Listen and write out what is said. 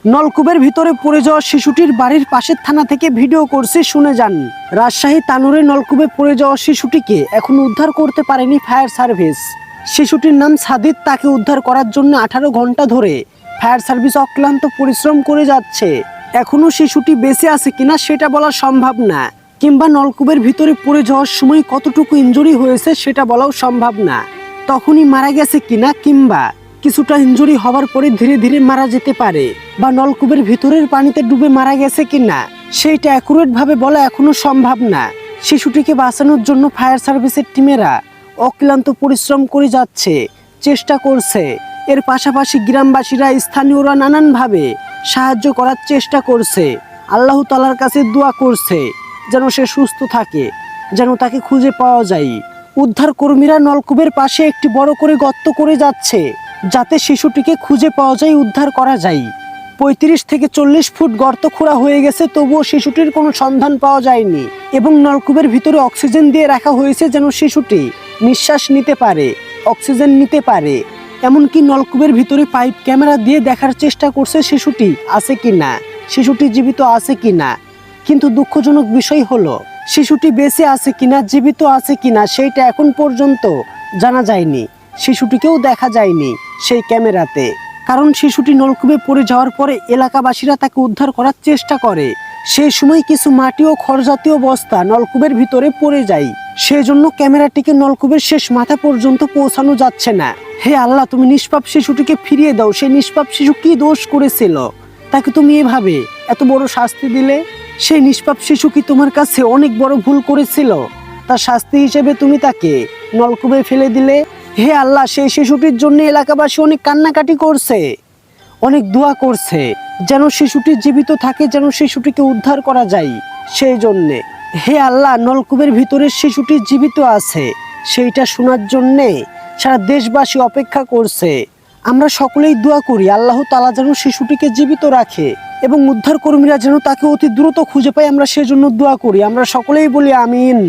নলকূপের ভিতরে পড়ে যাওয়া শিশুটির বাড়ির পাশের থানা থেকে ভিডিও করছে, শুনে যান। রাজশাহী তানোরে নলকূপে পড়ে যাওয়া শিশুটিকে এখন উদ্ধার করতে পারেনি ফায়ার সার্ভিস। শিশুটির নাম সাদিদ। তাকে উদ্ধার করার জন্য 18 ঘন্টা ধরে ফায়ার সার্ভিস অক্লান্ত পরিশ্রম করে যাচ্ছে। এখনো শিশুটি বেঁচে আছে কিনা সেটা বলা সম্ভব না, কিংবা নলকূপের ভিতরে পড়ে যাওয়ার সময় কতটুকু ইনজুরি হয়েছে সেটা বলাও সম্ভব না। তখনই মারা গেছে কিনা, কিংবা কিছুটা ইনজুরি হওয়ার পরে ধীরে ধীরে মারা যেতে পারে, বা নলকূপের ভিতরের পানিতে ডুবে মারা গেছে কিনা সেইটা অ্যাকুরেট ভাবে বলা এখনো সম্ভব না। শিশুটিকে বাঁচানোর জন্য ফায়ার সার্ভিসের টিমেরা অক্লান্ত পরিশ্রম করে যাচ্ছে, চেষ্টা করছে। এর পাশাপাশি গ্রামবাসীরা, স্থানীয়রা নানানভাবে সাহায্য করার চেষ্টা করছে। আল্লাহ তাআলার কাছে দোয়া করছে যেন সে সুস্থ থাকে, যেন তাকে খুঁজে পাওয়া যায়। উদ্ধার কর্মীরা নলকূপের পাশে একটি বড় করে গর্ত করে যাচ্ছে, যাতে শিশুটিকে খুঁজে পাওয়া যায়, উদ্ধার করা যায়। 35 থেকে 40 ফুট গর্ত খোঁড়া হয়ে গেছে, তবুও শিশুটির কোনো সন্ধান পাওয়া যায়নি। এবং নলকূপের ভিতরে অক্সিজেন দিয়ে রাখা হয়েছে যেন শিশুটি নিঃশ্বাস নিতে পারে, অক্সিজেন নিতে পারে। এমনকি নলকূপের ভিতরে পাইপ ক্যামেরা দিয়ে দেখার চেষ্টা করছে শিশুটি আছে কিনা, শিশুটি জীবিত আছে কিনা। কিন্তু দুঃখজনক বিষয় হলো শিশুটি বেঁচে আছে কিনা, জীবিত আছে কিনা সেইটা এখন পর্যন্ত জানা যায়নি। শিশুটিকেও দেখা যায়নি সেই ক্যামেরাতে, কারণ শিশুটি নলকূপে পড়ে যাওয়ার পরে এলাকাবাসীরা তাকে উদ্ধার করার চেষ্টা করে। সেই সময় কিছু মাটি ও খড়জাতীয় বস্তা নলকূপের ভিতরে পড়ে যায়, সেই জন্য ক্যামেরাটিকে নলকূপের শেষ মাথা পর্যন্ত পৌঁছানো যাচ্ছে না। হে আল্লাহ, তুমি নিষ্পাপ শিশুটিকে ফিরিয়ে দাও। সেই নিষ্পাপ শিশু কি দোষ করেছিল তাকে তুমি এভাবে এত বড় শাস্তি দিলে? সেই নিষ্পাপ শিশু কি তোমার কাছে অনেক বড় ভুল করেছিল? তার শাস্তি হিসেবে তুমি তাকে নলকূপে ফেলে দিলে। হে আল্লাহ, সেই শিশুটির জন্য এলাকাবাসী অনেক কান্নাকাটি করছে, অনেক দোয়া করছে যেন শিশুটি জীবিত থাকে, যেন শিশুটিকে উদ্ধার করা যায়। সেই জন্যে হে আল্লাহ, নলকূপের ভিতরে শিশুটি জীবিত আছে সেইটা শোনার জন্যে সারা দেশবাসী অপেক্ষা করছে। আমরা সকলেই দোয়া করি আল্লাহ তাআলা যেন শিশুটিকে জীবিত রাখে এবং উদ্ধার কর্মীরা যেন তাকে অতি দ্রুত খুঁজে পায়। আমরা সেজন্য দোয়া করি। আমরা সকলেই বলি আমিন।